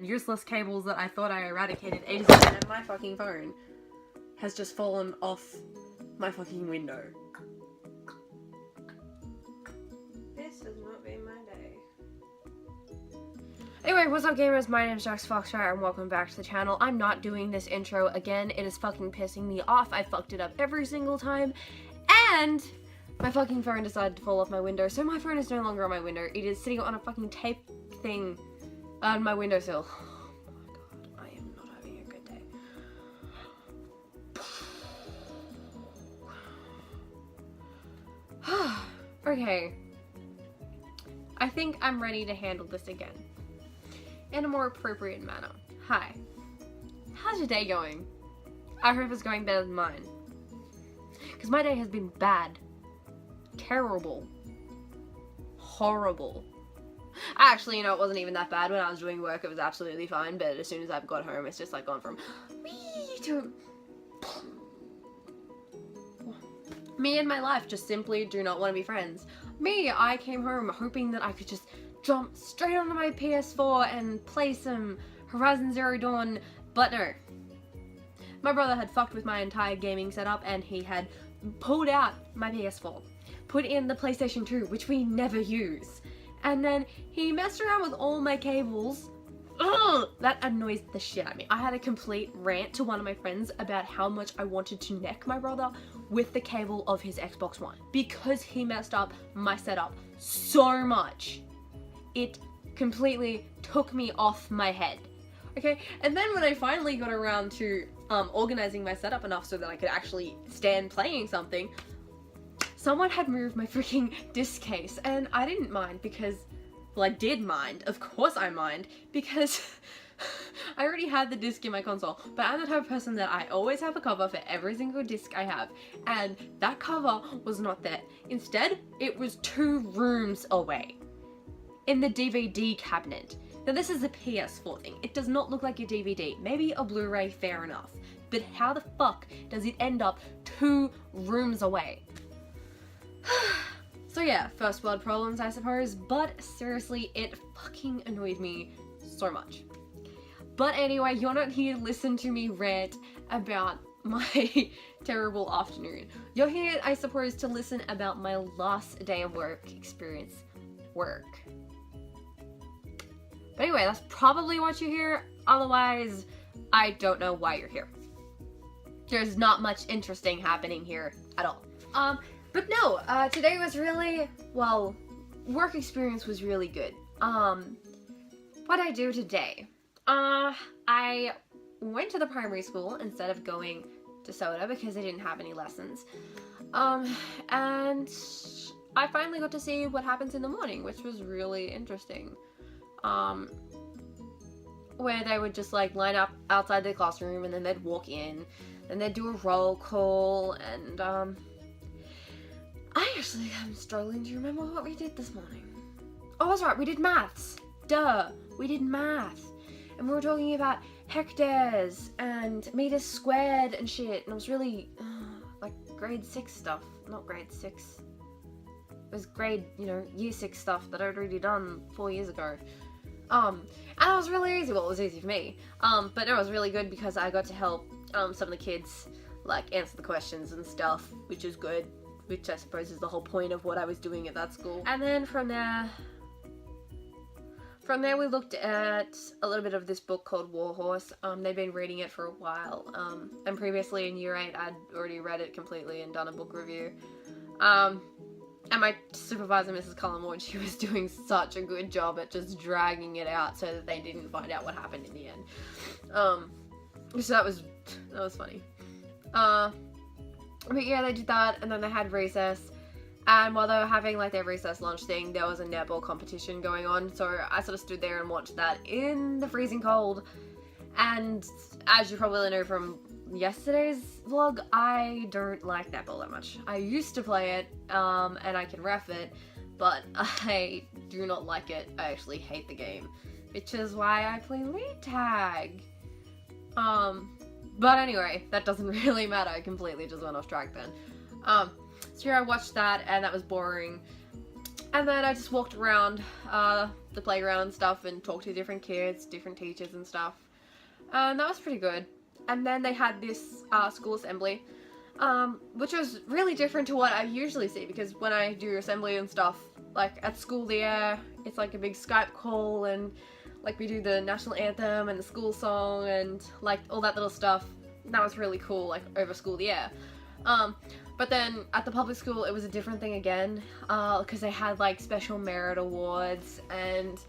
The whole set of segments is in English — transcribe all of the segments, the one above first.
Useless cables that I thought I eradicated ages ago, and my fucking phone has just fallen off my fucking window. This has not been my day. Anyway, what's up gamers? My name is Jax Foxfire and welcome back to the channel. I'm not doing this intro again. It is fucking pissing me off. I fucked it up every single time. And my fucking phone decided to fall off my window. So my phone is no longer on my window. It is sitting on a fucking tape thing on my windowsill. Oh my god, I am not having a good day. Okay. I think I'm ready to handle this again. In a more appropriate manner. Hi. How's your day going? I hope it's going better than mine. Because my day has been bad. Terrible. Horrible. Actually, you know, it wasn't even that bad. When I was doing work, it was absolutely fine. But as soon as I've got home, it's just like gone from wee to... Me and my life just simply do not want to be friends. Me, I came home hoping that I could just jump straight onto my PS4 and play some Horizon Zero Dawn, but no. My brother had fucked with my entire gaming setup and he had pulled out my PS4, put in the PlayStation 2, which we never use, and then he messed around with all my cables. Ugh, that annoys the shit out of me. I had a complete rant to one of my friends about how much I wanted to neck my brother with the cable of his Xbox One because he messed up my setup so much. It completely took me off my head. Okay, and then when I finally got around to organizing my setup enough so that I could actually stand playing something, someone had moved my freaking disc case, and I didn't mind because, well, I did mind. Of course I mind, because I already had the disc in my console, but I'm the type of person that I always have a cover for every single disc I have, and that cover was not there. Instead, it was 2 rooms away in the DVD cabinet. Now this is a PS4 thing. It does not look like a DVD. Maybe a Blu-ray, fair enough. But how the fuck does it end up 2 rooms away? So yeah, first world problems I suppose, but seriously, it fucking annoyed me so much. But anyway, you're not here to listen to me rant about my terrible afternoon. You're here, I suppose, to listen about my last day of work experience. Work. But anyway, that's probably what you hear. Otherwise, I don't know why you're here. There's not much interesting happening here at all. But no, today was really, well, work experience was really good. What'd I do today? I went to the primary school instead of going to SOTA because they didn't have any lessons. And I finally got to see what happens in the morning, which was really interesting. Where they would just like line up outside the classroom and then they'd walk in and they'd do a roll call, and I actually am struggling to remember what we did this morning. Oh, that's right, we did maths. Duh, we did math. And we were talking about hectares and meters squared and shit, and it was really like grade 6 stuff, not grade 6. It was grade, you know, year 6 stuff that I'd already done 4 years ago. And it was really easy. Well, it was easy for me. But no, it was really good because I got to help some of the kids like answer the questions and stuff, which is good. Which I suppose is the whole point of what I was doing at that school. And then from there we looked at a little bit of this book called Warhorse. They've been reading it for a while. And previously in year 8, I'd already read it completely and done a book review. And my supervisor, Mrs. Cullimore, she was doing such a good job at just dragging it out so that they didn't find out what happened in the end. So that was funny. But yeah, they did that, and then they had recess. And while they were having like their recess lunch thing, there was a netball competition going on. So I sort of stood there and watched that in the freezing cold. And as you probably know from yesterday's vlog, I don't like netball that much. I used to play it, and I can ref it, but I do not like it. I actually hate the game, which is why I play lead tag. But anyway, that doesn't really matter. I completely just went off track then. So yeah, I watched that, and that was boring. And then I just walked around the playground and stuff and talked to different kids, different teachers and stuff. And that was pretty good. And then they had this school assembly, which was really different to what I usually see, because when I do assembly and stuff, like at school there, it's like a big Skype call and like we do the national anthem and the school song and like all that little stuff. That was really cool, like over school there. But then at the public school, it was a different thing again, because they had like special merit awards, and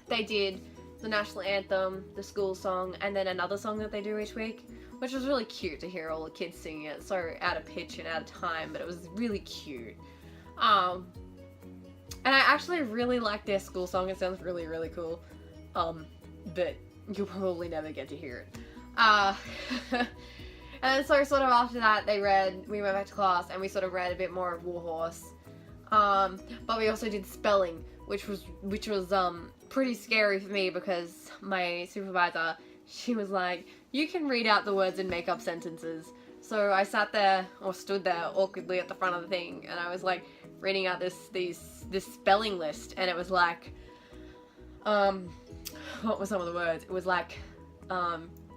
they did the national anthem, the school song, and then another song that they do each week, which was really cute to hear all the kids singing it. So out of pitch and out of time, but it was really cute. And I actually really like their school song. It sounds really, really cool. But you'll probably never get to hear it. And so sort of after that, we went back to class and we sort of read a bit more of Warhorse. But we also did spelling, which was pretty scary for me, because my supervisor, she was like, you can read out the words and make up sentences. So I stood there awkwardly at the front of the thing, and I was like reading out this spelling list, and it was like, what were some of the words? It was like,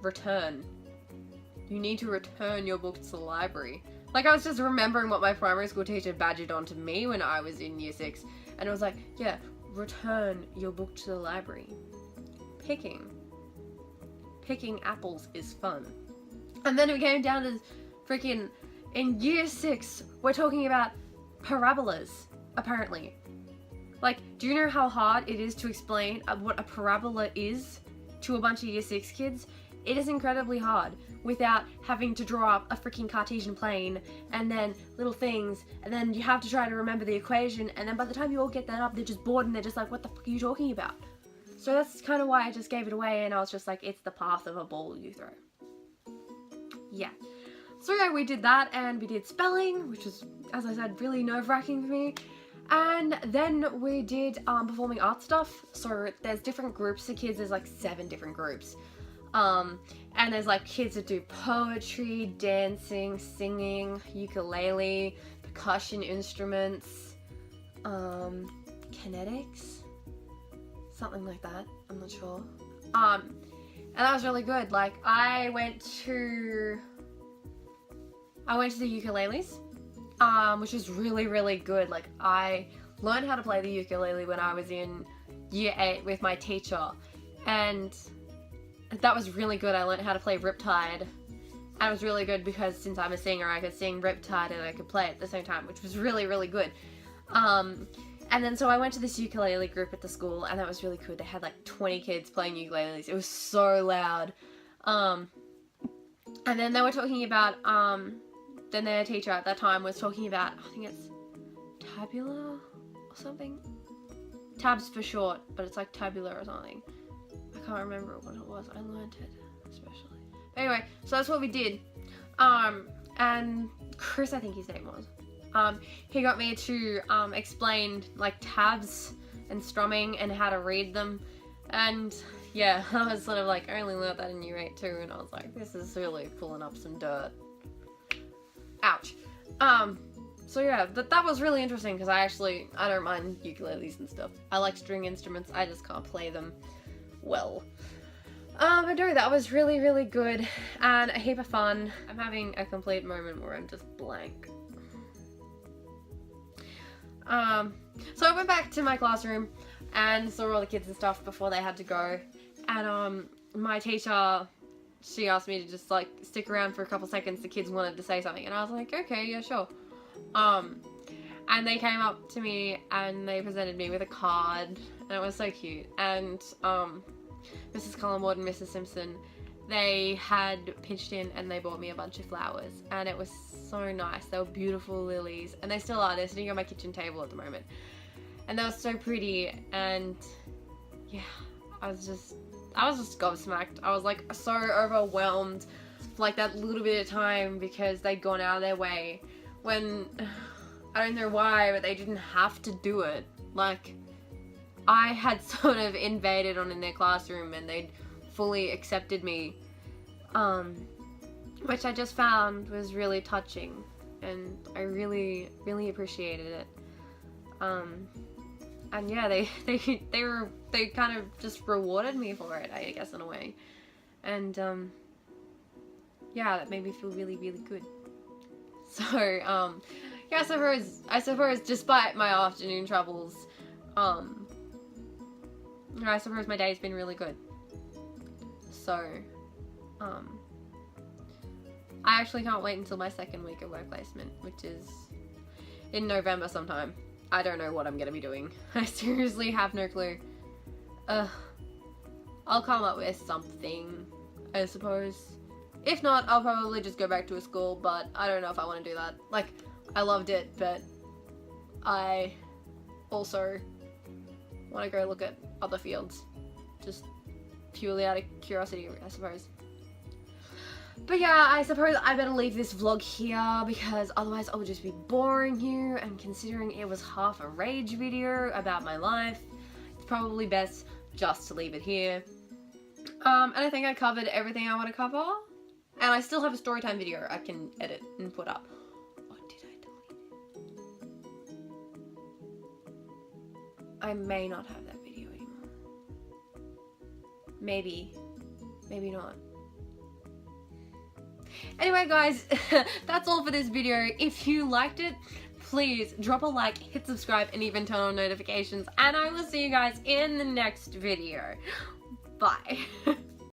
return. You need to return your book to the library. Like, I was just remembering what my primary school teacher badgered onto me when I was in year 6. And it was like, yeah, return your book to the library. Picking apples is fun. And then it came down to freaking, in year 6, we're talking about parabolas, apparently. Like, do you know how hard it is to explain what a parabola is to a bunch of year 6 kids? It is incredibly hard without having to draw up a freaking Cartesian plane and then little things, and then you have to try to remember the equation, and then by the time you all get that up, they're just bored and they're just like, what the fuck are you talking about? So that's kind of why I just gave it away, and I was just like, it's the path of a ball you throw. Yeah. So yeah, we did that, and we did spelling, which was, as I said, really nerve-wracking for me. And then we did performing arts stuff. So there's different groups of kids. There's like 7 different groups. And there's like kids that do poetry, dancing, singing, ukulele, percussion instruments, kinetics, something like that, I'm not sure. And that was really good. Like, I went to the ukuleles, which was really, really good. Like, I learned how to play the ukulele when I was in year 8 with my teacher, and that was really good. I learned how to play Riptide, and it was really good because since I'm a singer, I could sing Riptide and I could play it at the same time, which was really, really good. And then so I went to this ukulele group at the school, and that was really cool. They had like 20 kids playing ukuleles. It was so loud. And then they were talking about, then their teacher at that time was talking about, I think it's tabula or something? Tabs for short, but it's like tabula or something. I can't remember what it was. I learned it, especially. But anyway, so that's what we did. And Chris, I think his name was. He got me to explain like tabs and strumming and how to read them. And yeah, I was sort of like, I only learned that in year 8 too, and I was like, this is really pulling up some dirt. Ouch. So yeah, that was really interesting, because I don't mind ukuleles and stuff. I like string instruments, I just can't play them well. But no, that was really, really good and a heap of fun. I'm having a complete moment where I'm just blank. So I went back to my classroom and saw all the kids and stuff before they had to go. And my teacher, she asked me to just like stick around for a couple seconds. The kids wanted to say something, and I was like, okay, yeah, sure. And they came up to me and they presented me with a card, and it was so cute. And Mrs. Collingwood and Mrs. Simpson, they had pitched in and they bought me a bunch of flowers, and it was so nice. They were beautiful lilies, and they still are. They're sitting on my kitchen table at the moment, and they were so pretty. And yeah, I was just gobsmacked. I was like so overwhelmed for like that little bit of time, because they'd gone out of their way when, I don't know why, but they didn't have to do it. Like, I had sort of invaded on in their classroom and they'd fully accepted me, which I just found was really touching, and I really, really appreciated it. And yeah, they kind of just rewarded me for it, I guess, in a way. And yeah, that made me feel really, really good. So yeah, I suppose despite my afternoon troubles, I suppose my day's been really good. So I actually can't wait until my second week of work placement, which is in November sometime. I don't know what I'm gonna be doing. I seriously have no clue. I'll come up with something, I suppose. If not, I'll probably just go back to a school, but I don't know if I want to do that. Like, I loved it, but I also want to go look at other fields. Just purely out of curiosity, I suppose. But yeah, I suppose I better leave this vlog here because otherwise I would just be boring you, and considering it was half a rage video about my life, it's probably best just to leave it here. And I think I covered everything I want to cover, and I still have a storytime video I can edit and put up. Or did I delete it? I may not have that video anymore. Maybe not. Anyway guys, that's all for this video. If you liked it, please drop a like, hit subscribe, and even turn on notifications. And I will see you guys in the next video. Bye.